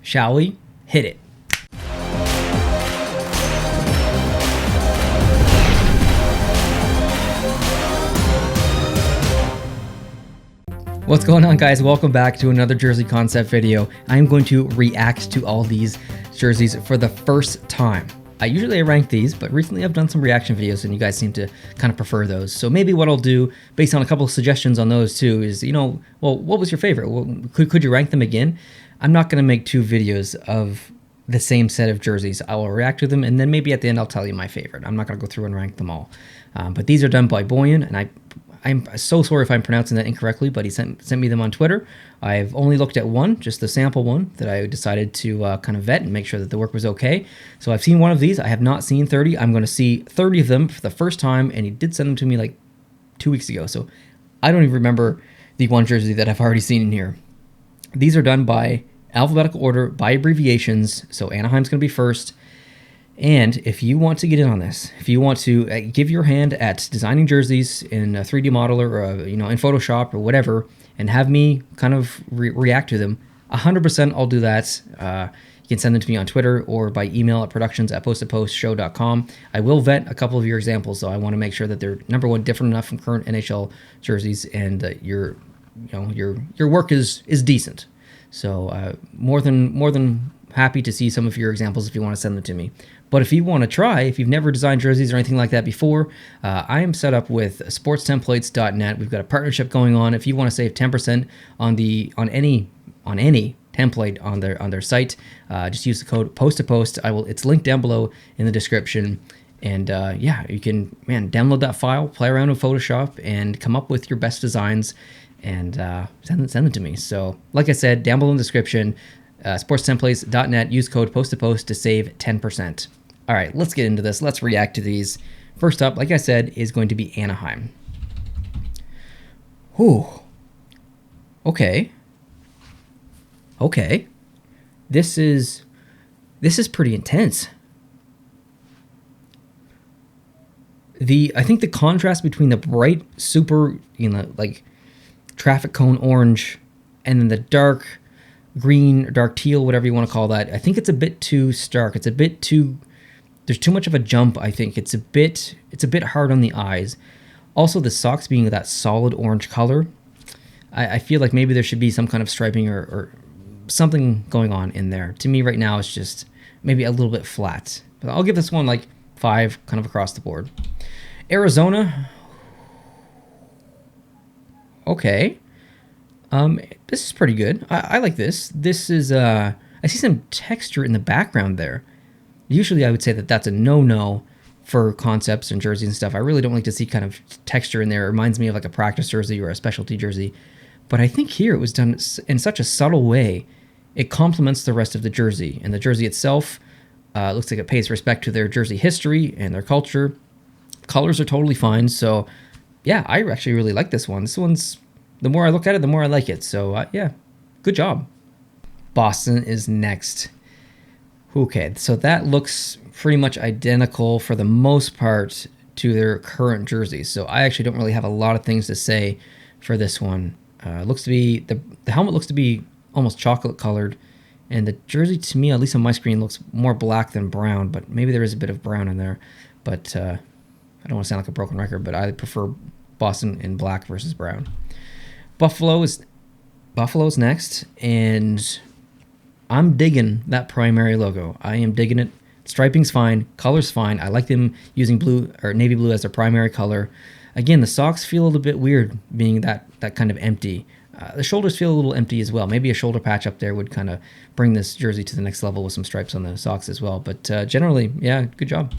Shall we? Hit it. What's going on, guys? Welcome back to another jersey concept video. I'm going to react to all these jerseys for the first time. I usually rank these, but recently I've done some reaction videos and you guys seem to kind of prefer those. So maybe what I'll do, based on a couple of suggestions on those too, is, well, what was your favorite? Well, could you rank them again? I'm not going to make two videos of the same set of jerseys. I will react to them, and then maybe at the end I'll tell you my favorite. I'm not going to go through and rank them all. But these are done by Boyan, and I'm so sorry if I'm pronouncing that incorrectly, but he sent me them on Twitter. I've only looked at one, just the sample one, that I decided to kind of vet and make sure that the work was okay. So I've seen one of these. I have not seen 30. I'm going to see 30 of them for the first time, and he did send them to me like 2 weeks ago. So I don't even remember the one jersey that I've already seen in here. These are done by alphabetical order, by abbreviations. So Anaheim's going to be first. And if you want to get in on this, if you want to give your hand at designing jerseys in a 3D modeler or in Photoshop or whatever, and have me kind of react to them, 100% I'll do that. You can send them to me on Twitter or by email at productions@posttoppostshow.com. I will vet a couple of your examples, so I want to make sure that they're, number one, different enough from current NHL jerseys, and that your work is decent. So more than happy to see some of your examples if you want to send them to me. But if you want to try, if you've never designed jerseys or anything like that before, I am set up with sportstemplates.net. We've got a partnership going on. If you want to save 10% on any template on their site, just use the code post-to-post. It's linked down below in the description. And yeah, you can download that file, play around with Photoshop, and come up with your best designs and send them to me. So like I said, down below in the description, sportstemplates.net, use code post-to-post to save 10%. All right, let's get into this. Let's react to these. First up, like I said, is going to be Anaheim. Ooh. Okay. This is pretty intense. I think the contrast between the bright, super, like traffic cone orange, and then the dark green or dark teal, whatever you want to call that, I think it's a bit too stark. It's a bit too, there's too much of a jump, I think. It's a bit hard on the eyes. Also, the socks being that solid orange color, I feel like maybe there should be some kind of striping or something going on in there. To me right now, it's just maybe a little bit flat. But I'll give this one like 5 kind of across the board. Arizona. Okay. This is pretty good. I like this. This is, I see some texture in the background there. Usually I would say that that's a no-no for concepts and jerseys and stuff. I really don't like to see kind of texture in there. It reminds me of like a practice jersey or a specialty jersey. But I think here it was done in such a subtle way. It complements the rest of the jersey. And the jersey itself looks like it pays respect to their jersey history and their culture. Colors are totally fine. So yeah, I actually really like this one. This one's, the more I look at it, the more I like it. So yeah, good job. Boston is next. Okay, so that looks pretty much identical for the most part to their current jerseys. So I actually don't really have a lot of things to say for this one. Looks to be, the helmet looks to be almost chocolate colored, and the jersey to me, at least on my screen, looks more black than brown, but maybe there is a bit of brown in there. But I don't want to sound like a broken record, but I prefer Boston in black versus brown. Buffalo's next, and I'm digging that primary logo. I am digging it. Striping's fine, color's fine. I like them using blue or navy blue as their primary color. Again, the socks feel a little bit weird being that kind of empty. The shoulders feel a little empty as well. Maybe a shoulder patch up there would kind of bring this jersey to the next level with some stripes on the socks as well. But generally, yeah, good job.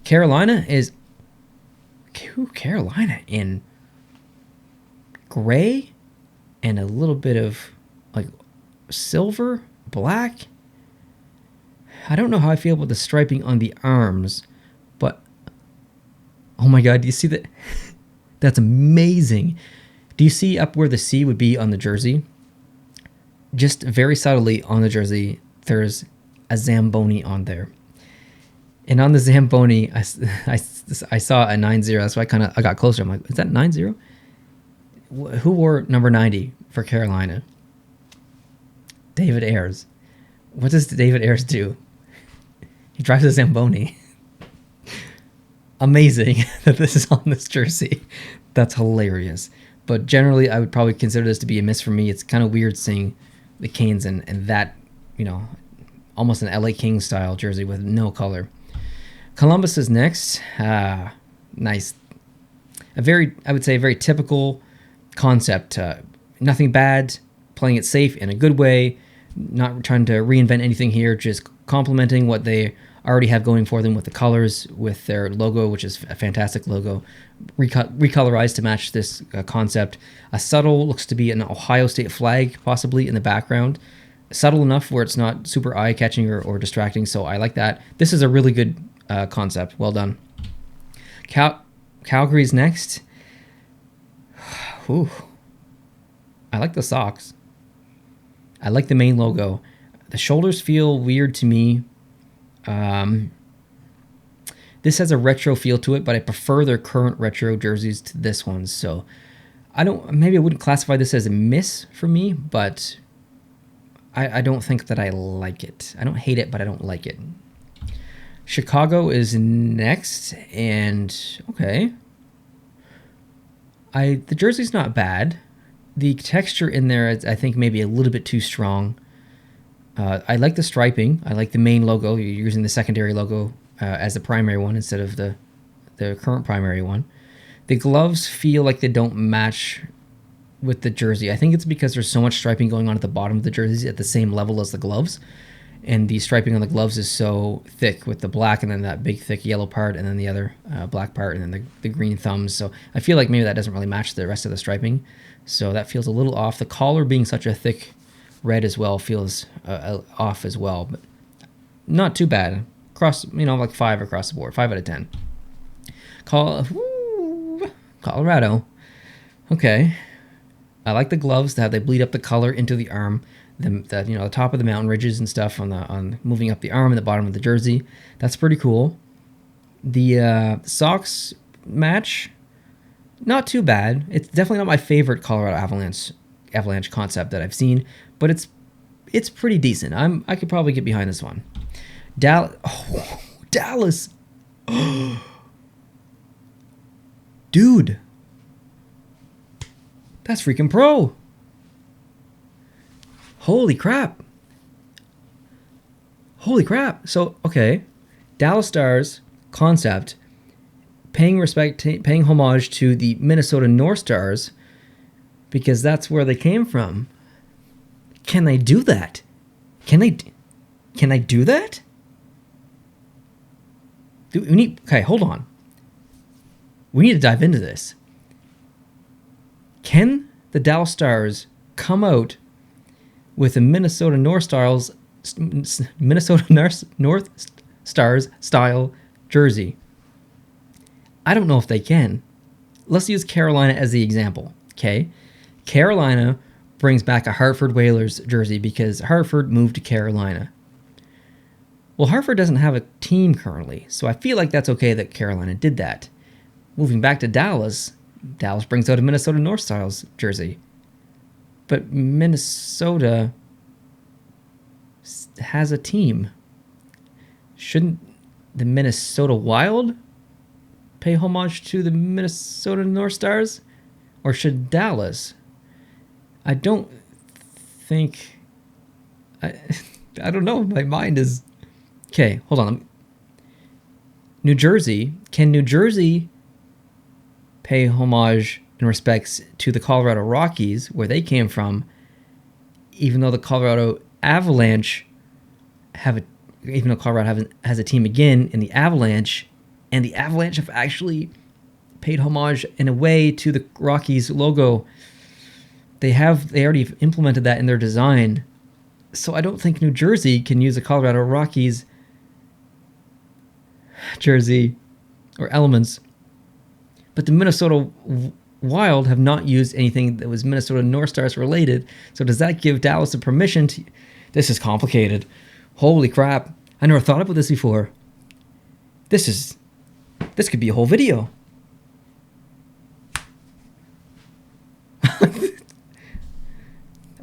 Carolina in gray and a little bit of like silver, black. I don't know how I feel about the striping on the arms, but oh my God, do you see that? That's amazing. Do you see up where the C would be on the jersey? Just very subtly on the jersey, there's a Zamboni on there. And on the Zamboni, I saw a 9-0. That's why I got closer. I'm like, is that 9-0? Who wore number 90 for Carolina? David Ayers. What does David Ayres do? He drives a Zamboni. Amazing that this is on this jersey. That's hilarious. But generally, I would probably consider this to be a miss for me. It's kind of weird seeing the Canes and that, almost an LA Kings style jersey with no color. Columbus is next. Nice. I would say a very typical concept. Nothing bad, playing it safe in a good way, not trying to reinvent anything here, just complementing what they already have going for them with the colors, with their logo, which is a fantastic logo, recolorized to match this concept. A subtle, looks to be an Ohio State flag possibly in the background. Subtle enough where it's not super eye-catching or distracting, so I like that. This is a really good concept. Well done. Calgary's next. Whew. I like the socks. I like the main logo. The shoulders feel weird to me. This has a retro feel to it, but I prefer their current retro jerseys to this one. So maybe I wouldn't classify this as a miss for me, but I don't think that I like it. I don't hate it, but I don't like it. Chicago is next, and okay. The jersey's not bad. The texture in there is, I think, maybe a little bit too strong. I like the striping. I like the main logo. You're using the secondary logo as the primary one instead of the current primary one. The gloves feel like they don't match with the jersey. I think it's because there's so much striping going on at the bottom of the jerseys at the same level as the gloves. And the striping on the gloves is so thick with the black and then that big thick yellow part and then the other black part and then the green thumbs. So I feel like maybe that doesn't really match the rest of the striping. So that feels a little off. The collar being such a thick red as well feels off as well. But not too bad. Across, like 5 across the board. 5 out of 10. Colorado. Okay. I like the gloves, how they bleed up the color into the arm. The top of the mountain ridges and stuff on moving up the arm and the bottom of the jersey. That's pretty cool. The socks match, not too bad. It's definitely not my favorite Colorado Avalanche concept that I've seen, but it's pretty decent. I could probably get behind this one. Dallas. Dude. That's freaking pro. Holy crap. So, okay. Dallas Stars concept, paying homage to the Minnesota North Stars because that's where they came from. Can they do that? Can I do that? Okay, hold on. We need to dive into this. Can the Dallas Stars come out with a Minnesota North Stars style jersey? I don't know if they can. Let's use Carolina as the example, okay? Carolina brings back a Hartford Whalers jersey because Hartford moved to Carolina. Well, Hartford doesn't have a team currently, so I feel like that's okay that Carolina did that. Moving back to Dallas brings out a Minnesota North Stars jersey. But Minnesota has a team. Shouldn't the Minnesota Wild pay homage to the Minnesota North Stars? Or should Dallas? I don't think... I don't know. My mind is... Okay, hold on. New Jersey. Can New Jersey pay homage in respects to the Colorado Rockies, where they came from, even though the Colorado Avalanche even though Colorado has a team again in the Avalanche, and the Avalanche have actually paid homage in a way to the Rockies logo. They already implemented that in their design. So I don't think New Jersey can use a Colorado Rockies jersey or elements. But the Minnesota Wild have not used anything that was Minnesota North Stars related. So does that give Dallas the permission to... This is complicated. Holy crap. I never thought about this before. This could be a whole video.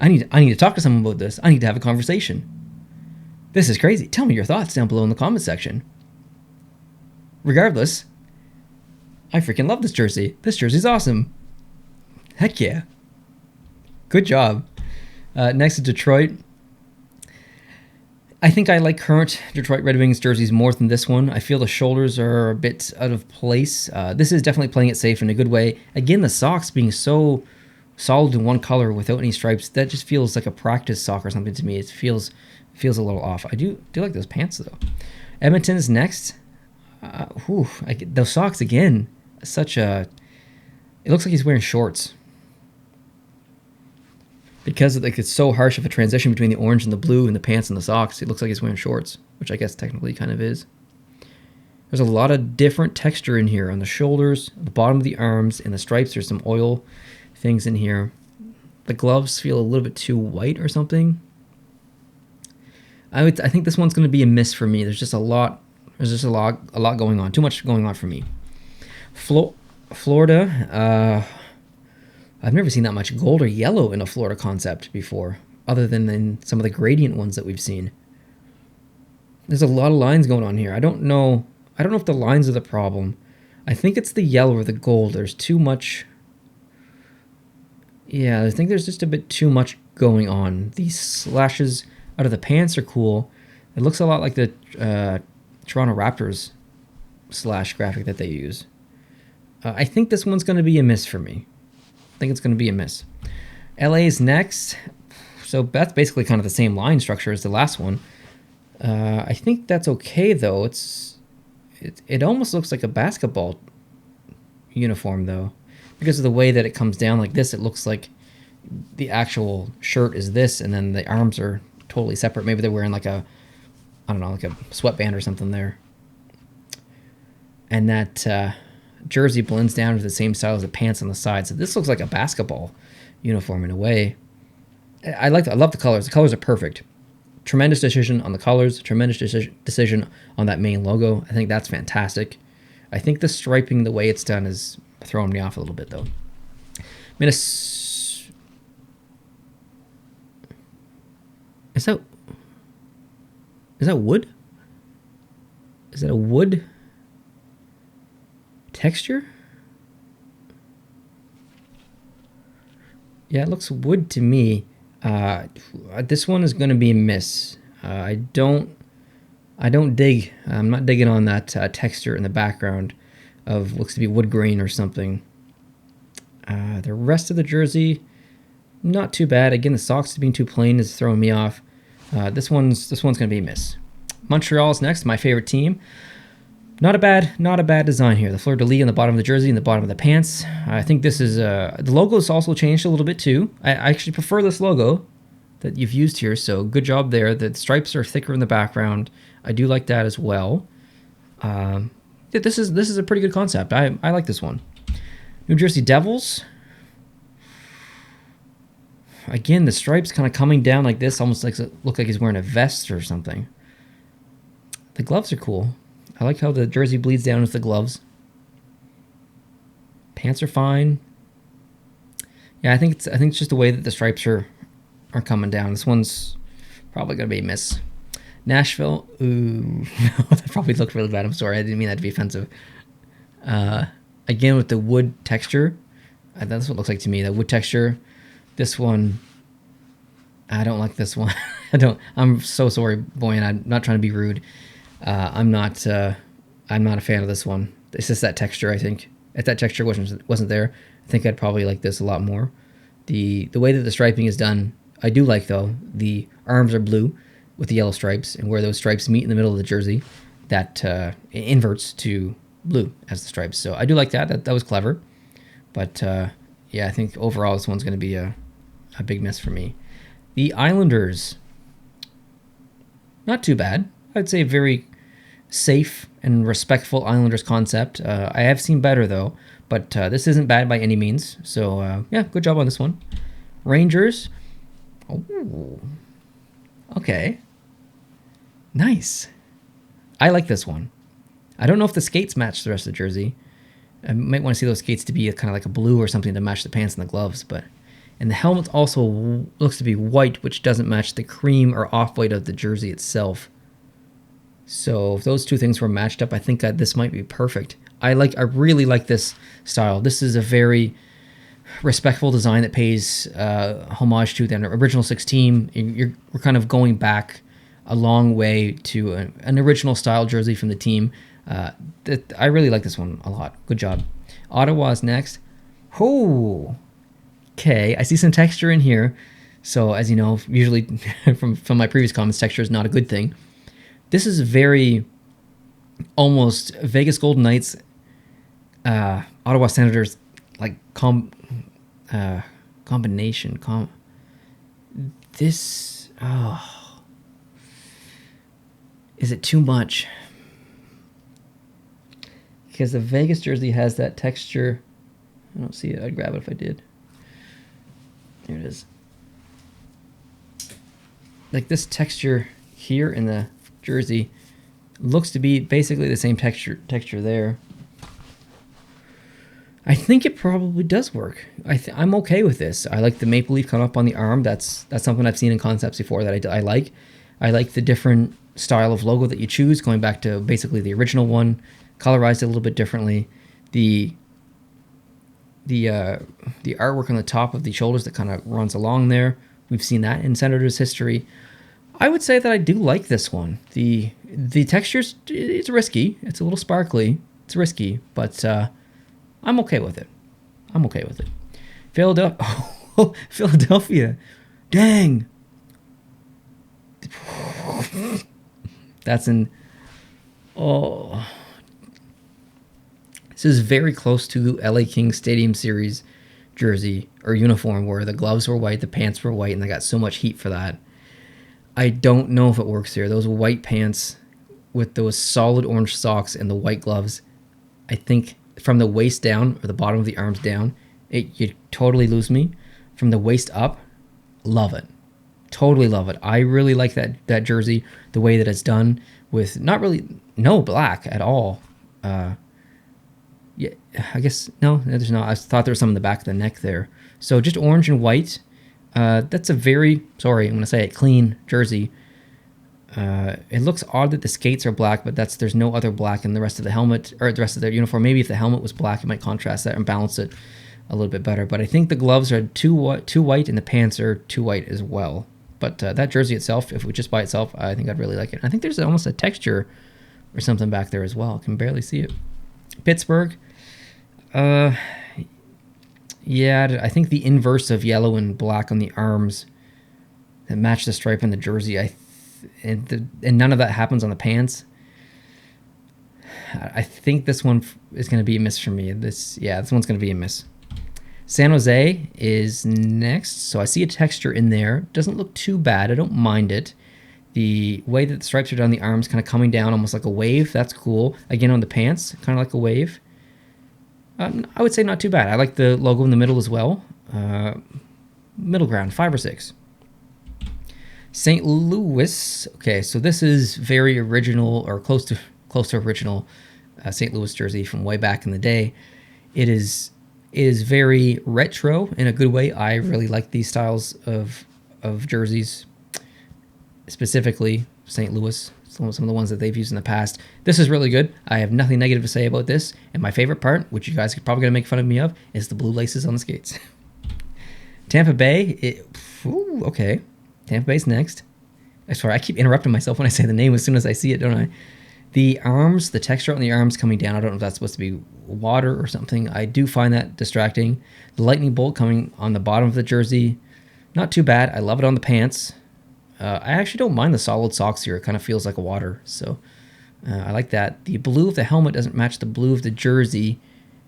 I need to talk to someone about this. I need to have a conversation. This is crazy. Tell me your thoughts down below in the comment section. Regardless, I freaking love this jersey. This jersey's awesome. Heck yeah. Good job. Next is Detroit. I think I like current Detroit Red Wings jerseys more than this one. I feel the shoulders are a bit out of place. This is definitely playing it safe in a good way. Again, the socks being so solid in one color without any stripes, that just feels like a practice sock or something to me. It feels a little off. I do like those pants though. Edmonton is next. Those socks again. It looks like he's wearing shorts. Because it's so harsh of a transition between the orange and the blue and the pants and the socks, it looks like he's wearing shorts, which I guess technically kind of is. There's a lot of different texture in here on the shoulders, the bottom of the arms, and the stripes. There's some oil things in here. The gloves feel a little bit too white or something. I think this one's going to be a miss for me. There's just a lot going on. Too much going on for me. Florida. I've never seen that much gold or yellow in a Florida concept before, other than in some of the gradient ones that we've seen. There's a lot of lines going on here. I don't know if the lines are the problem. I think it's the yellow or the gold. There's too much. Yeah, I think there's just a bit too much going on. These slashes out of the pants are cool. It looks a lot like the Toronto Raptors slash graphic that they use. I think this one's going to be a miss for me. I think it's going to be a miss. LA is next. So that's basically kind of the same line structure as the last one. I think that's okay though. It almost looks like a basketball uniform though, because of the way that it comes down like this. It looks like the actual shirt is this, and then the arms are totally separate. Maybe they're wearing like a sweatband or something there. And that jersey blends down to the same style as the pants on the side. So this looks like a basketball uniform in a way. I love the colors. The colors are perfect. Tremendous decision on the colors. Tremendous decision on that main logo. I think that's fantastic. I think the striping, the way it's done, is throwing me off a little bit though. Is that wood? Is that a wood texture? Yeah, it looks wood to me. This one is going to be a miss. I don't dig. I'm not digging on that texture in the background of looks to be wood grain or something. The rest of the jersey, not too bad. Again, the socks being too plain is throwing me off. This one's going to be a miss. Montreal's next, my favorite team. Not a bad design here. The fleur-de-lis on the bottom of the jersey and the bottom of the pants. I think this is the logo's also changed a little bit too. I actually prefer this logo that you've used here, so good job there. The stripes are thicker in the background. I do like that as well. This is a pretty good concept. I like this one. New Jersey Devils. Again, the stripes kind of coming down like this, almost look like he's wearing a vest or something. The gloves are cool. I like how the jersey bleeds down with the gloves. Pants are fine. Yeah, I think it's just the way that the stripes are coming down. This one's probably gonna be a miss. Nashville. Ooh, that probably looked really bad. I'm sorry. I didn't mean that to be offensive. Again, with the wood texture, that's what it looks like to me. That wood texture. This one, I don't like this one. I'm so sorry, Boyan. I'm not trying to be rude. I'm not a fan of this one. It's just that texture. I think if that texture wasn't there, I think I'd probably like this a lot more. The way that the striping is done, I do like though. The arms are blue with the yellow stripes, and where those stripes meet in the middle of the jersey, that inverts to blue as the stripes. So I do like that. That was clever. But yeah, I think overall this one's going to be a big miss for me. The Islanders, not too bad. I'd say very safe and respectful Islanders concept. I have seen better though, but this isn't bad by any means. So yeah, good job on this one. Rangers. Oh, okay. Nice. I like this one. I don't know if the skates match the rest of the jersey. I might want to see those skates to be kind of like a blue or something to match the pants and the gloves, but And the helmet also looks to be white, which doesn't match the cream or off-white of the jersey itself. So if those two things were matched up, I think this might be perfect. I really like this style. This is a very respectful design that pays homage to the original 6 team. We're kind of going back a long way to an original style jersey from the team. I really like this one a lot. Good job. Ottawa's next. Oh, okay. I see some texture in here. So as you know, usually from my previous comments, texture is not a good thing. This is very almost Vegas Golden Knights, Ottawa Senators, like combination. This, is it too much? Because the Vegas jersey has that texture. I don't see it. I'd grab it if I did. There it is. Like this texture here in the jersey looks to be basically the same texture there. I think it probably does work. I'm okay with this. I like the maple leaf cut up on the arm. That's something I've seen in concepts before that I like. I like the different style of logo that you choose, going back to basically the original one, colorized it a little bit differently. The artwork on the top of the shoulders that kind of runs along there. We've seen that in Senators history. I would say that I do like this one. The texture's it's risky. It's a little sparkly. It's risky, but I'm okay with it. I'm okay with it. Philadelphia. Dang. That's an... Oh. This is very close to LA Kings Stadium Series jersey or uniform where the gloves were white, the pants were white, and they got so much heat for that. I don't know if it works here. Those white pants with those solid orange socks and the white gloves, I think from the waist down or the bottom of the arms down, you totally lose me. From the waist up, love it. Totally love it. I really like that jersey, the way that it's done with no black at all. Yeah, I guess, no, there's not. I thought there was some in the back of the neck there. So just orange and white. That's a very, sorry, I'm going to say it, clean jersey. It looks odd that the skates are black, but there's no other black in the rest of the helmet, or the rest of their uniform. Maybe if the helmet was black, it might contrast that and balance it a little bit better. But I think the gloves are too white and the pants are too white as well. But that jersey itself, if it was just by itself, I think I'd really like it. I think there's almost a texture or something back there as well. I can barely see it. Pittsburgh. Yeah, I think the inverse of yellow and black on the arms that match the stripe in the jersey. And none of that happens on the pants. I think this one is going to be a miss for me. This one's going to be a miss. San Jose is next. So I see a texture in there. Doesn't look too bad. I don't mind it. The way that the stripes are down the arms, kind of coming down almost like a wave. That's cool. Again, on the pants, kind of like a wave. I would say not too bad. I like the logo in the middle as well. Middle ground, 5 or 6. St. Louis. Okay, so this is very original, or close to original St. Louis jersey from way back in the day. It is very retro in a good way. I really like these styles of jerseys, specifically St. Louis. Some of the ones that they've used in the past. This is really good. I have nothing negative to say about this. And my favorite part, which you guys are probably going to make fun of me of, is the blue laces on the skates. Tampa Bay. Okay. Tampa Bay's next. Sorry, I keep interrupting myself when I say the name as soon as I see it, don't I? The arms, the texture on the arms coming down, I don't know if that's supposed to be water or something. I do find that distracting. The lightning bolt coming on the bottom of the jersey, not too bad. I love it on the pants. I actually don't mind the solid socks here. It kind of feels like water, so I like that. The blue of the helmet doesn't match the blue of the jersey,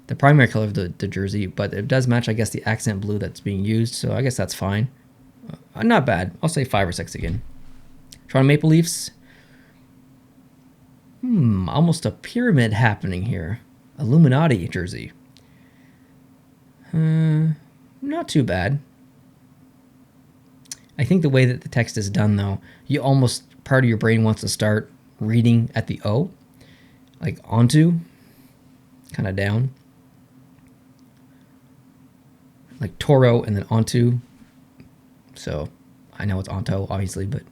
the primary color of the jersey, but it does match, I guess, the accent blue that's being used, so I guess that's fine. Not bad. I'll say 5 or 6 again. Toronto Maple Leafs. Almost a pyramid happening here. Illuminati jersey. Not too bad. I think the way that the text is done, though, part of your brain wants to start reading at the O, like onto, kind of down. like Toro and then Onto. So I know it's Onto, obviously, but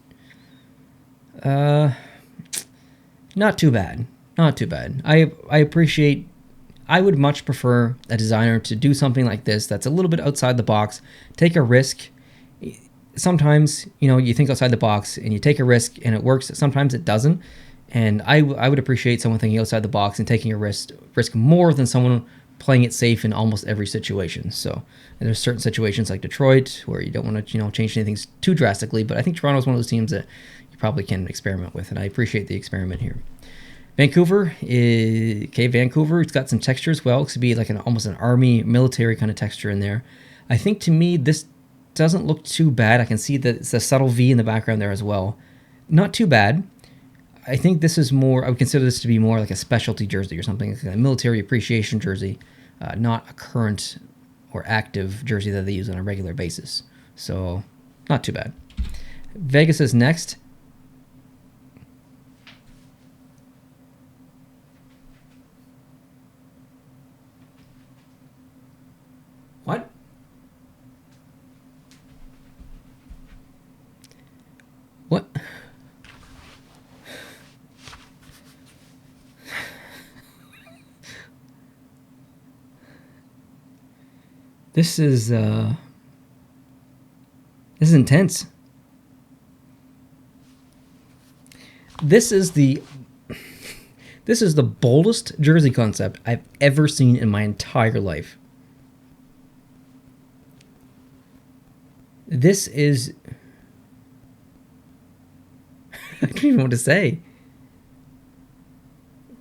not too bad. Not too bad. I appreciate. I would much prefer a designer to do something like this that's a little bit outside the box, take a risk. Sometimes, you know, you think outside the box and you take a risk and it works. Sometimes it doesn't. And I would appreciate someone thinking outside the box and taking a risk more than someone playing it safe in almost every situation. So there's certain situations like Detroit where you don't want to, you know, change anything too drastically. But I think Toronto is one of those teams that you probably can experiment with. And I appreciate the experiment here. Vancouver, Vancouver, it's got some texture as well. It could be like almost an army military kind of texture in there. I think to me, this doesn't look too bad. I can see that it's a subtle V in the background there as well. Not too bad. I think this is more, I would consider this to be more like a specialty jersey or something, like a military appreciation jersey, not a current or active jersey that they use on a regular basis. So, not too bad. Vegas is next. What? What? This is intense. This is the boldest jersey concept I've ever seen in my entire life. This is I don't even know what to say.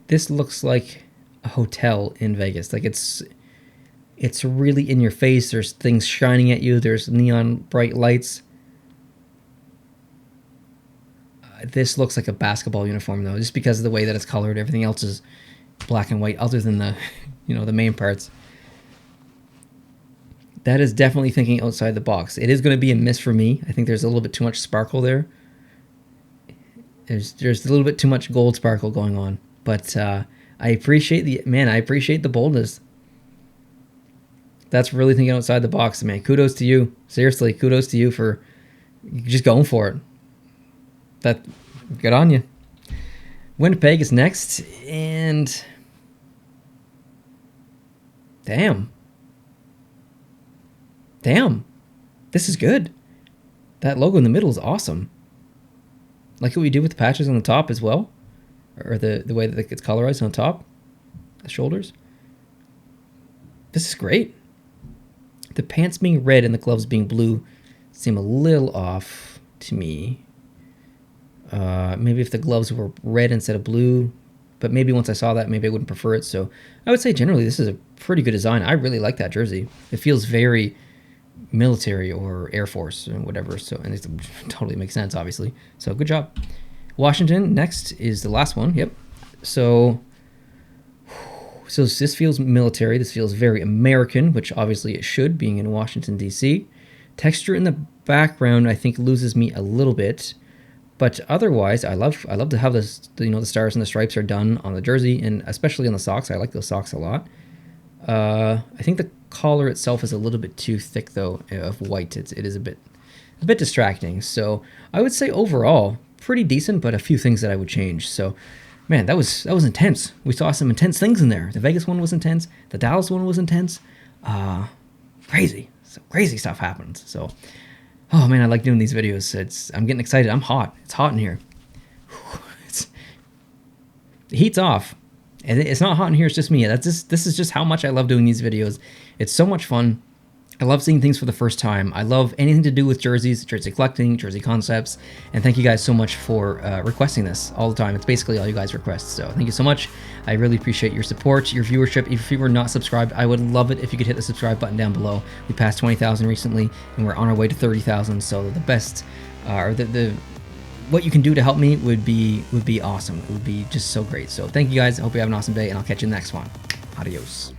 This looks like a hotel in Vegas. Like it's really in your face. There's things shining at you. There's neon bright lights. This looks like a basketball uniform though, just because of the way that it's colored. Everything else is black and white other than the, you know, the main parts. That is definitely thinking outside the box. It is going to be a miss for me. I think there's a little bit too much sparkle there. There's a little bit too much gold sparkle going on. But I appreciate the boldness. That's really thinking outside the box, man. Kudos to you. Seriously, kudos to you for just going for it. Good on you. Winnipeg is next, and damn, this is good. That logo in the middle is awesome. Like what we do with the patches on the top as well, or the way that it gets colorized on top, the shoulders. This is great. The pants being red and the gloves being blue seem a little off to me. Maybe if the gloves were red instead of blue, but maybe once I saw that, maybe I wouldn't prefer it. So I would say generally this is a pretty good design. I really like that jersey. It feels very military or Air Force and whatever. So, and it totally makes sense, obviously. So good job. Washington next is the last one. Yep. So this feels military. This feels very American, which obviously it should, being in Washington, D.C. Texture in the background, I think, loses me a little bit. But otherwise, I love to have this, you know, the stars and the stripes are done on the jersey, and especially on the socks. I like those socks a lot. I think the collar itself is a little bit too thick, though, of white. It is a bit distracting. So I would say overall, pretty decent, but a few things that I would change. So, man, that was intense. We saw some intense things in there. The Vegas one was intense. The Dallas one was intense. Crazy. So crazy stuff happened. So, oh man, I like doing these videos. I'm getting excited. I'm hot. It's hot in here. The heat's off. And it's not hot in here. It's just me. This is just how much I love doing these videos. It's so much fun. I love seeing things for the first time. I love anything to do with jerseys, jersey collecting, jersey concepts. And thank you guys so much for requesting this all the time. It's basically all you guys request. So thank you so much. I really appreciate your support, your viewership. If you were not subscribed, I would love it if you could hit the subscribe button down below. We passed 20,000 recently, and we're on our way to 30,000. So the best, or what you can do to help me would be awesome. It would be just so great. So thank you guys. I hope you have an awesome day, and I'll catch you in the next one. Adios.